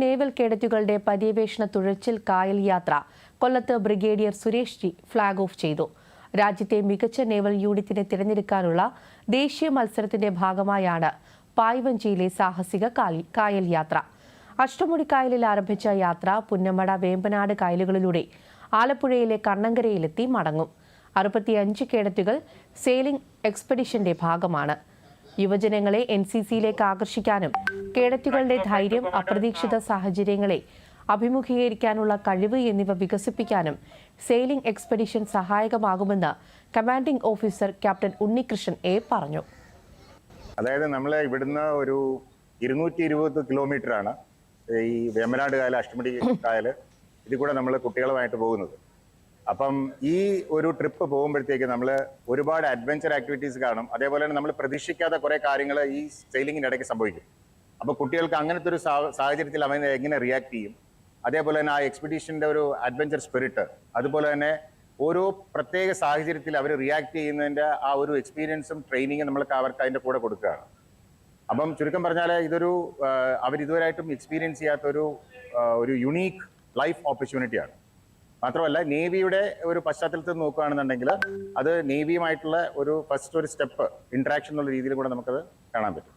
Naval കേഡറ്റുകളുടെ പര്യവേഷണ തുഴച്ചിൽ കായൽ യാത്ര കൊല്ലത്ത് brigadier Suresh G flag off ചെയ്തു. രാജ്യത്തെ മികച്ച നേവൽ യൂണിറ്റിനെ തിരഞ്ഞെടുക്കാനുള്ള ദേശീയ മത്സരത്തിന്റെ ഭാഗമായാണ് പായ്വഞ്ചിയിലെ സാഹസിക കായൽ യാത്ര. അഷ്ടമുടിക്കായലിൽ ആരംഭിച്ച യാത്ര പുന്നമട വേമ്പനാട് കായലുകളിലൂടെ ആലപ്പുഴയിലെ കണ്ണങ്കരയിലെത്തി മടങ്ങും. 65 കേഡറ്റുകൾ സെയിലിംഗ് എക്സ്പെഡിഷന്റെ ഭാഗമാണ്. യുവജനങ്ങളെ NCCയിലേക്ക് ആകർഷിക്കാനും കേഡറ്റുകളുടെ ധൈര്യം, അപ്രതീക്ഷിത സാഹചര്യങ്ങളെ അഭിമുഖീകരിക്കാനുള്ള കഴിവ് എന്നിവ വികസിപ്പിക്കാനും സെയിലിംഗ് എക്സ്പെഡിഷൻ സഹായകമാകുമെന്ന് commanding officer captain Unnikrishnan A പറഞ്ഞു. അതായത് നമ്മൾ ഇവിടുന്ന് ഒരു 220 കിലോമീറ്ററാണ് ഈ വേമ്പനാട് കായൽ, അഷ്ടമുടി കായൽ, ഇതിൽ കൂടെ നമ്മൾ കുട്ടികളുമായിട്ട് പോകുന്നത്. അപ്പം ഈ ഒരു ട്രിപ്പ് പോകുമ്പോഴത്തേക്ക് നമ്മൾ ഒരുപാട് അഡ്വഞ്ചർ ആക്ടിവിറ്റീസ് കാണും. അതേപോലെ തന്നെ നമ്മൾ പ്രതീക്ഷിക്കാത്ത കുറേ കാര്യങ്ങൾ ഈ സെയിലിങ്ങിൻ്റെ ഇടയ്ക്ക് സംഭവിക്കും. അപ്പോൾ കുട്ടികൾക്ക് അങ്ങനത്തെ ഒരു സാഹചര്യത്തിൽ അവൻ എങ്ങനെ റിയാക്ട് ചെയ്യും, അതേപോലെ തന്നെ ആ എക്സ്പെഡീഷൻ്റെ ഒരു അഡ്വഞ്ചർ സ്പിരിറ്റ്, അതുപോലെ തന്നെ ഓരോ പ്രത്യേക സാഹചര്യത്തിൽ അവർ റിയാക്ട് ചെയ്യുന്നതിൻ്റെ ആ ഒരു എക്സ്പീരിയൻസും ട്രെയിനിങ്ങും നമ്മൾക്ക് അവർക്ക് അതിൻ്റെ കൂടെ കൊടുക്കുകയാണ്. അപ്പം ചുരുക്കം പറഞ്ഞാൽ ഇതൊരു അവരിതുവരായിട്ടും എക്സ്പീരിയൻസ് ചെയ്യാത്തൊരു യുണീക്ക് ലൈഫ് ഓപ്പർച്യൂണിറ്റിയാണ്. മാത്രമല്ല, നേവിയുടെ ഒരു പശ്ചാത്തലത്തിൽ നോക്കുകയാണെന്നുണ്ടെങ്കിൽ അത് നേവിയുമായിട്ടുള്ള ഒരു ഫസ്റ്റ് സ്റ്റെപ്പ് ഇൻട്രാക്ഷൻ എന്നുള്ള രീതിയിൽ കൂടെ നമുക്കത് കാണാൻ പറ്റും.